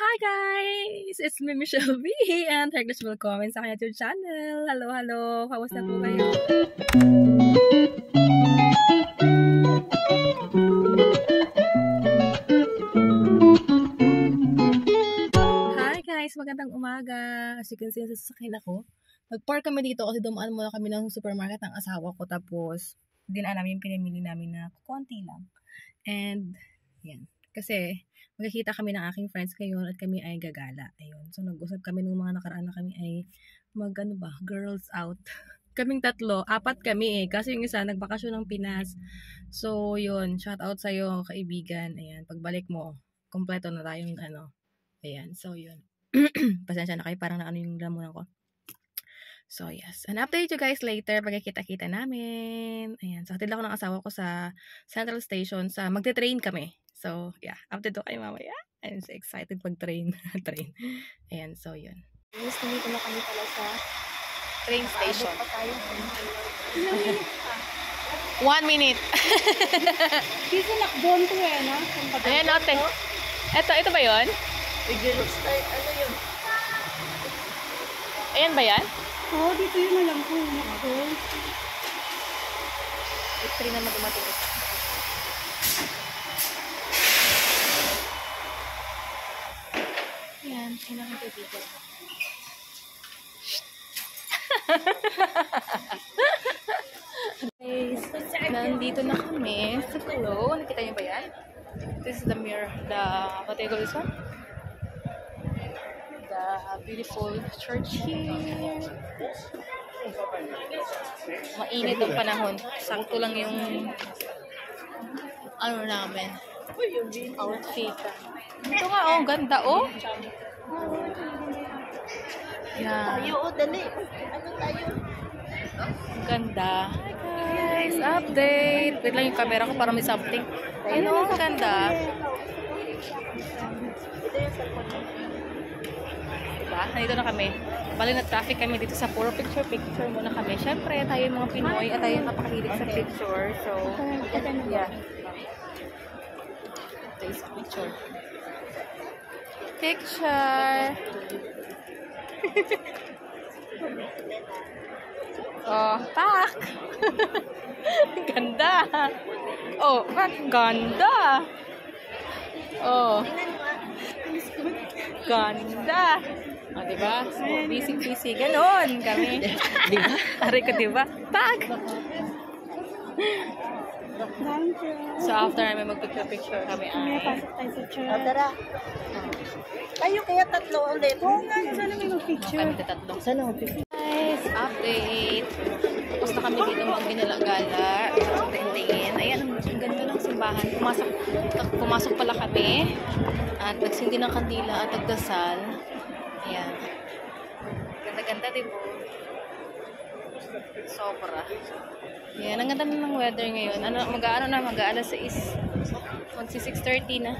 Hi guys! It's me, Michelle B. And heartless welcome sa aking YouTube channel. Hello, hello! Kamusta po kayo? Hi guys! Magandang umaga! As you can see, sasakyan ako. Nag-park kami dito kasi dumaan muna kami ng supermarket ng asawa ko. Tapos, din alam yung pinamili namin na konti lang. And, yan. Kasi, magkikita kami ng aking friends ngayon at kami ay gagala. Ayun. So, nag-usap kami nung mga nakaraan na kami ay girls out. Kaming tatlo, 4 kami eh. Kasi yung isa, nagbakasyon ng Pinas. So, yun. Shout out sa'yo, kaibigan. Ayan. Pagbalik mo, kompleto na tayong Ayan. So, yun. Pasensya na kayo. Parang na yung lamunan ko. So, yes. And update you guys later pag kita-kita namin. Ayan. So, hatid ako ng asawa ko sa Central Station. Magte-train kami. So, yeah. Update ko kayo mamaya. I'm so excited pag-train. Ayan. So, yun. Yes, nandito na kami pala sa train station. 1 minute. Dito nakbon to eh, no? Ayan, ote. Ito ba yun? Ano yun? Ayan ba yan? Oo, dito yun alam ko. Nakbon. Ito rin naman dumating ito. Ayan, kailangan kaibigan. Guys, nandito na kami sa Colo. Nakita niyo ba yan? This is the mirror, what do you call this one? The beautiful church here. Mainit ang panahon. Sakto lang yung namin. Outfit. Ito nga, oh, ganda, oh. Yeah. Tayo, dali. Ano tayo? Ganda. Hi guys, update. Wait lang yung camera ko para may something. Ano, ganda. Ito yung cellphone mo. Diba? Nandito na kami. Bali na traffic kami dito sa puro picture muna kami. Siyempre, tayo yung mga Pinoy at tayo yung napakahilig sa picture. So, yeah. Ito is picture. Picture! Oh, pak! Ganda! Oh, pak! Ganda! Oh. Ganda! Oh, diba? So, busy. Ganon kami. Diba? Aray ko, diba? Pak! So, after namin mag-picture kami May ay... pasok tayo sa church. Tara. Tayo kaya tatlo ulit. Oo nga, sana may mag-picture. Kami tatlong. Sana mag-picture. Guys, update. Tapos na kami dito mga ginala-gala. Tingin. Ayan, ang ganda ng simbahan. Pumasok pala kami. At nagsindi ng kandila at nagdasal. Ayan. Ganda-ganda, diba? Sobra. Ayan, ang ganda ng weather ngayon. Mag-aalas 6. Magsi 6:30 na.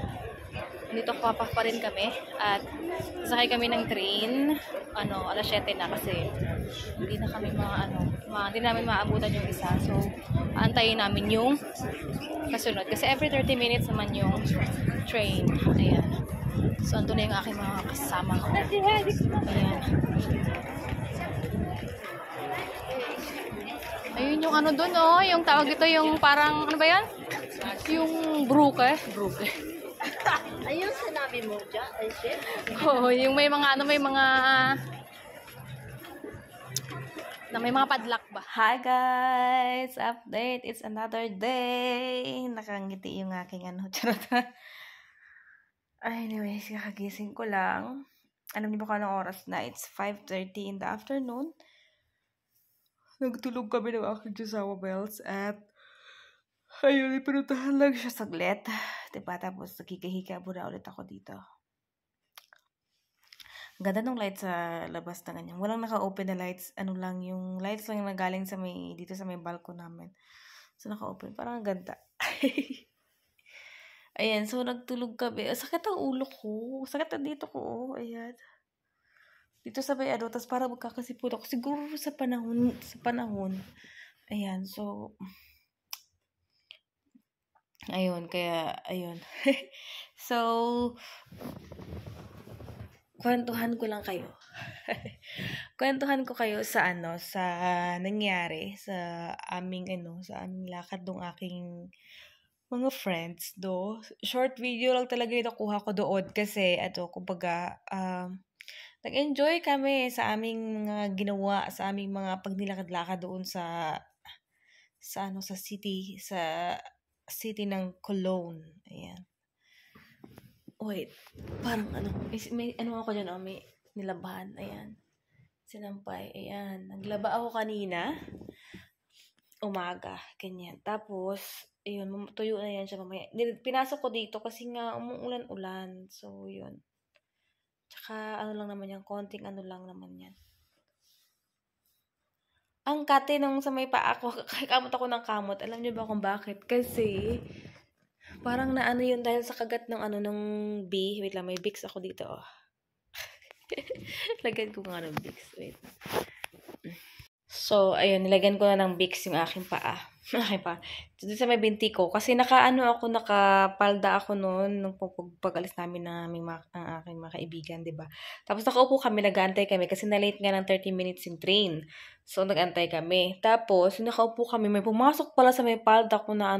Dito pa rin kami. At sasakay kami ng train. Alas 7 na kasi hindi na kami hindi namin maabutan yung isa. So, antayin namin yung kasunod. Kasi every 30 minutes naman yung train. Ayan. So, ando na yung aking mga kasama ko. Ayan. Ayun yung doon, oh. Yung tawag ito, yung parang, ano ba yan? Yung bruke. Ayun, sinabi mo dyan. Ay, shit. Oo, yung may mga, may mga padlock ba? Hi guys! Update! It's another day! Nakangiti yung aking charot. Anyways, kakagising ko lang. Alam niyo ba kung anong oras na? It's 5:30 in the afternoon. Nagtulog kami ng aking Josawa Bells at ayun, ipinuntahan lang siya saglit. Diba? Tapos nagkikahika muna ulit ako dito. Ang ganda ng lights sa labas na ganyan. Walang naka-open na lights. Yung lights lang yung nagaling dito sa may balcony namin. So, naka-open. Parang ang ganda. Ayan, so nagtulog kami. Sakit ang ulo ko. Sakit ang dito ko. Ayan. Dito sa may tapos para magkakasipon ako. Siguro sa panahon. Ayan, so, ayun, kaya, ayun. So, kwentuhan ko lang kayo. Kwentuhan ko kayo sa sa nangyari sa sa aming lakad ng aking mga friends short video lang talaga yung nakuha ko doon kasi kumbaga nag-enjoy kami sa aming mga ginawa, sa aming mga pagnilakad-lakad doon sa city ng Cologne. Ayan. Wait, parang may ako dyan, may nilabahan. Ayan. Sinampay. Ayan. Naglaba ako kanina. Umaga. Ganyan. Tapos, ayun, tuyo na yan siya mamaya. Pinasok ko dito kasi nga umuulan-ulan. So, yun. Tsaka, lang naman yan. Konting lang naman yan. Ang kate nung sa may paa ko, kamot ako ng kamot. Alam niyo ba kung bakit? Kasi, parang naano yun dahil sa kagat ng ng bee. Wait lang, may Vicks ako dito. Oh. Lagyan ko nga ng Vicks. Wait. So, ayun, nilagyan ko na ng Vicks yung aking paa. Dito sa may binti ko. Kasi nakapalda ako noon nung pag-alis namin ng aking mga kaibigan, diba? Tapos nakaupo kami, nag-aantay kami kasi na-late nga ng 30 minutes yung train. So, nag-aantay kami. Tapos, nakaupo kami, may pumasok pala sa may palda ko na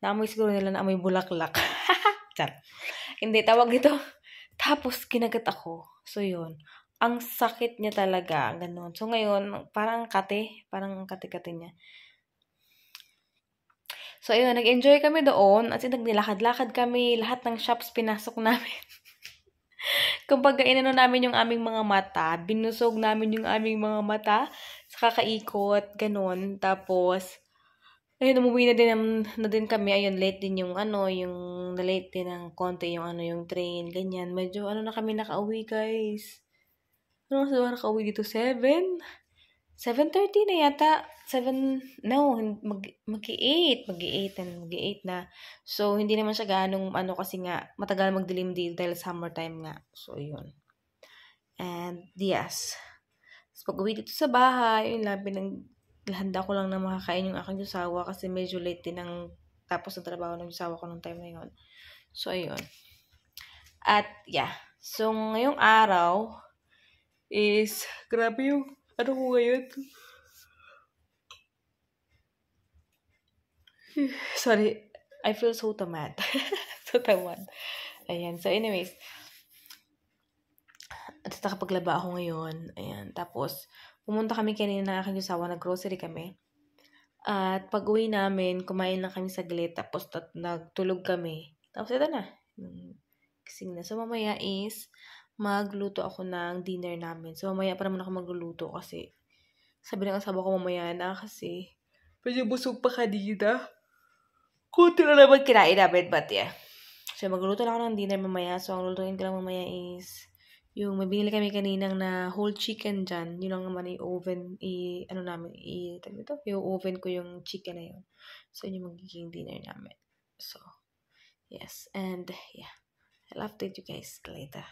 naamoy siguro nila na amoy bulaklak. Char. Hindi, tawag dito. Tapos, kinagat ako. So, yun. Ang sakit niya talaga. Ganun. So, ngayon, parang kate-kate niya. So, ayun, nag-enjoy kami doon. At nagnilakad-lakad kami. Lahat ng shops pinasok namin. Kumbaga, inano namin yung aming mga mata. Binusog namin yung aming mga mata. Sa kakaikot. Ganun. Tapos, ayun, umuwi na din kami. Ayun, late din yung na-late din ng konti yung train. Ganyan. Medyo, na kami nakauwi, guys. Sa nakauwi dito? 7? 7:30 na yata. 7, no, mag-8 na. So, hindi naman siya ganong kasi nga, matagal magdilim dito dahil summertime nga. So, yun. And, yes. So, pag-uwi dito sa bahay, yun lang, handa ko lang na makakain yung aking jusawa kasi medyo late din tapos ng trabaho ng jusawa ko nung time na yun. So, ayun. At, yeah. So, ngayong araw is, grabe yung, ko ngayon? Sorry, I feel so tamad. So tamad. Ayan, so anyways, at nakapaglaba ako ngayon. Ayan, tapos, pumunta kami kanina na aking asawa, nag-grocery kami. At pag-uwi namin, kumain lang kami saglit, tapos nagtulog kami. Tapos ito na. Kasing na. So mamaya is, magluto ako ng dinner namin. So mamaya pa naman ako magluluto kasi, sabi ng asawa ko mamaya na kasi, medyo busog pa kanina. Kunti na naman kinain namin, but yeah. So, magluluto na ako ng dinner mamaya. So, ang lulutuin ko lang mamaya is, yung may binili kami kaninang na whole chicken dyan. Yun lang naman yung oven, i-oven ko yung chicken na yun. So, yun yung magiging dinner namin. So, yes. And, yeah. I'll update you guys later.